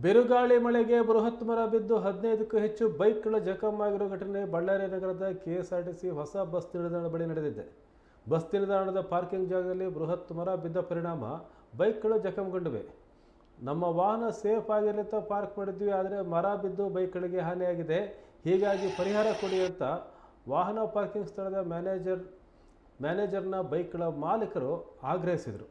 ಬಿರುಗಾಳಿ ಮಳೆಗೆ ಬೃಹತ್ ಮರ ಬಿದ್ದು 15ಕ್ಕೂ ಹೆಚ್ಚು ಬೈಕ್ಗಳ ಜಖಂ ಆಗಿರುವ ಘಟನೆ ಬಳ್ಳಾರಿ ನಗರದ ಕೆಎಸ್ಆರ್ಟಿಸಿ ಹೊಸ ಬಸ್ ನಿಲ್ದಾಣ ಬಳಿ ನಡೆದಿದೆ. ಬಸ್ ನಿಲ್ದಾಣದ ಪಾರ್ಕಿಂಗ್ ಜಾಗದಲ್ಲಿ ಬೃಹತ್ ಮರ ಬಿದ್ದ ಪರಿಣಾಮ ಬೈಕ್ಗಳು ಜಖಂಗೊಂಡಿವೆ. ನಮ್ಮ ವಾಹನ ಸೇಫ್ ಆಗಿರಲಿತ್ತ ಪಾರ್ಕ್ ಮಾಡಿದ್ವಿ, ಆದರೆ ಮರ ಬಿದ್ದು ಬೈಕ್ಗಳಿಗೆ ಹಾನಿಯಾಗಿದೆ. ಹೀಗಾಗಿ ಪರಿಹಾರ ಕೊಡಿ ಅಂತ ವಾಹನ ಪಾರ್ಕಿಂಗ್ ಸ್ಥಳದ ಮ್ಯಾನೇಜರ್ನ ಬೈಕ್ಗಳ ಮಾಲೀಕರು ಆಗ್ರಹಿಸಿದರು.